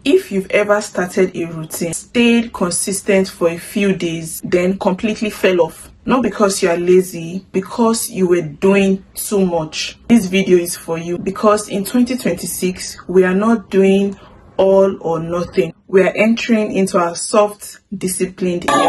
If you've ever started a routine, stayed consistent for a few days, then completely fell off, not because you are lazy, because you were doing too much, this video is for you. Because in 2026, we are not doing all or nothing. We are entering into our soft, disciplined year.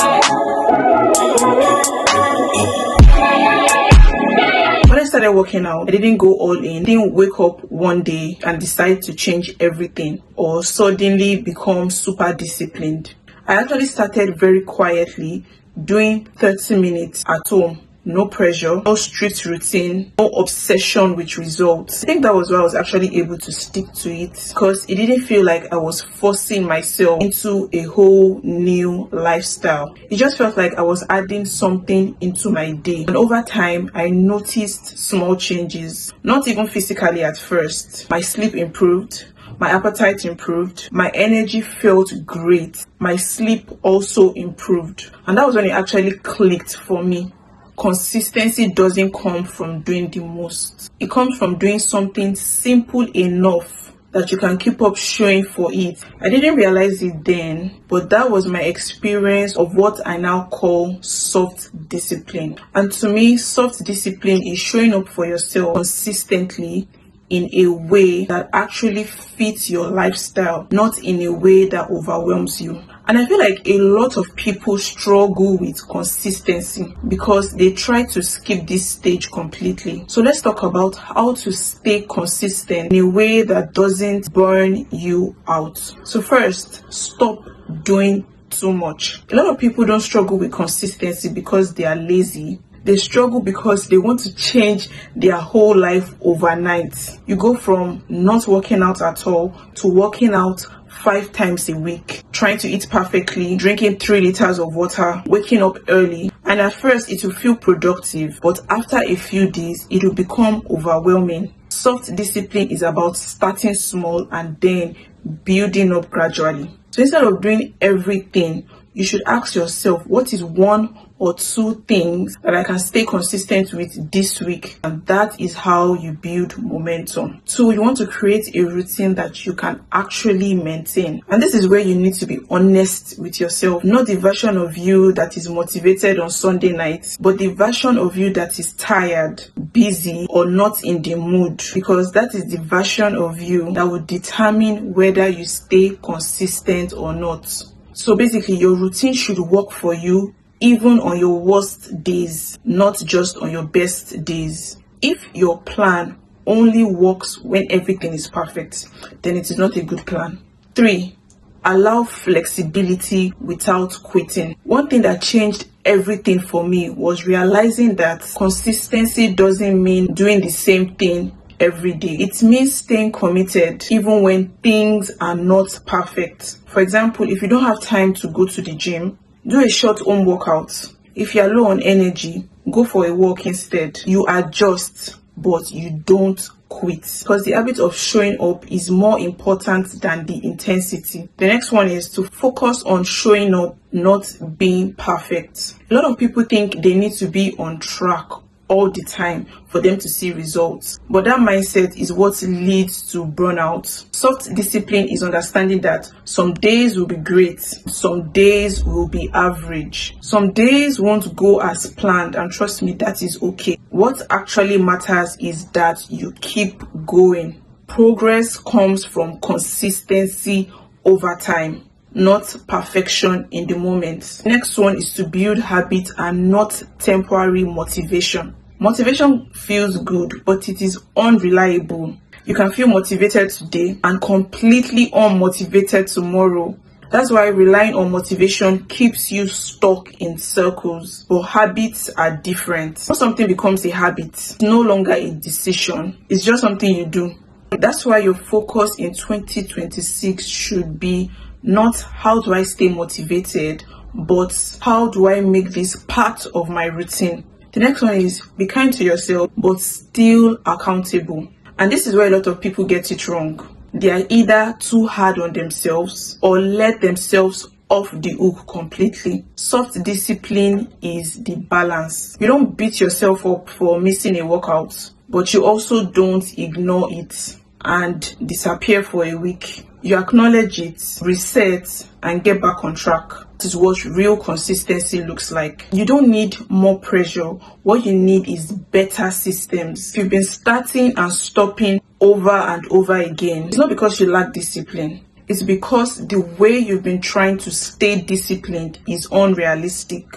When I started working out, I didn't go all in. I didn't wake up one day and decide to change everything or suddenly become super disciplined. I actually started very quietly, doing 30 minutes at home. No pressure, no strict routine, no obsession with results. I think that was why I was actually able to stick to it, because it didn't feel like I was forcing myself into a whole new lifestyle. It just felt like I was adding something into my day. And over time, I noticed small changes, not even physically at first. My sleep improved. My appetite improved. My energy felt great. My sleep also improved. And that was when it actually clicked for me. Consistency doesn't come from doing the most. It comes from doing something simple enough that you can keep up showing for it. I didn't realize it then, but that was my experience of what I now call soft discipline. And to me, soft discipline is showing up for yourself consistently in a way that actually fits your lifestyle, not in a way that overwhelms you. And I feel like a lot of people struggle with consistency because they try to skip this stage completely. So let's talk about how to stay consistent in a way that doesn't burn you out. So first, stop doing too much. A lot of people don't struggle with consistency because they are lazy. They struggle because they want to change their whole life overnight. You go from not working out at all to working out 5 times a week, trying to eat perfectly, drinking 3 liters of water, waking up early. And at first it will feel productive, but after a few days, it will become overwhelming. Soft discipline is about starting small and then building up gradually. So instead of doing everything, you should ask yourself, what is 1 or 2 things that I can stay consistent with this week? And that is how you build momentum. So you want to create a routine that you can actually maintain. And this is where you need to be honest with yourself. Not the version of you that is motivated on Sunday nights, but the version of you that is tired, busy, or not in the mood. Because that is the version of you that will determine whether you stay consistent or not. So basically, your routine should work for you even on your worst days, not just on your best days. If your plan only works when everything is perfect, then it is not a good plan. 3, allow flexibility without quitting. One thing that changed everything for me was realizing that consistency doesn't mean doing the same thing every day. It means staying committed even when things are not perfect. For example, if you don't have time to go to the gym, do a short home workout. If you are low on energy, go for a walk instead. You adjust, but you don't quit, because the habit of showing up is more important than the intensity. The next one is to focus on showing up, not being perfect. A lot of people think they need to be on track all the time for them to see results, but that mindset is what leads to burnout. Soft discipline is understanding that some days will be great, some days will be average, some days won't go as planned, and trust me, that is okay. What actually matters is that you keep going. Progress comes from consistency over time, not perfection in the moment. Next one is to build habit and not temporary motivation. Motivation feels good, but it is unreliable. You can feel motivated today and completely unmotivated tomorrow. That's why relying on motivation keeps you stuck in circles. But habits are different. When something becomes a habit, it's no longer a decision. It's just something you do. That's why your focus in 2026 should be not how do I stay motivated, but how do I make this part of my routine. The next one is be kind to yourself, but still accountable. And this is where a lot of people get it wrong. They are either too hard on themselves or let themselves off the hook completely. Soft discipline is the balance. You don't beat yourself up for missing a workout, but you also don't ignore it and disappear for a week. You acknowledge it, reset, and get back on track. This is what real consistency looks like. You don't need more pressure. What you need is better systems. If you've been starting and stopping over and over again, it's not because you lack discipline. It's because the way you've been trying to stay disciplined is unrealistic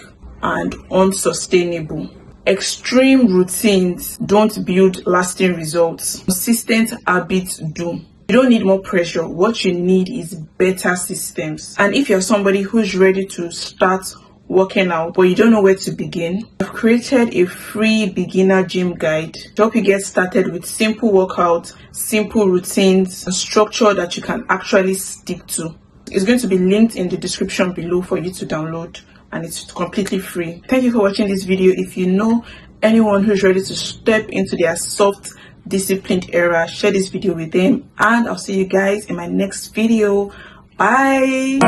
and unsustainable. Extreme routines don't build lasting results. Consistent habits do. You don't need more pressure. What you need is better systems. And if you're somebody who's ready to start working out but you don't know where to begin, I've created a free beginner gym guide to help you get started with simple workouts, simple routines, and structure that you can actually stick to. It's going to be linked in the description below for you to download, and it's completely free. Thank you for watching this video. If you know anyone who's ready to step into their soft, disciplined era, share this video with them, and I'll see you guys in my next video. Bye.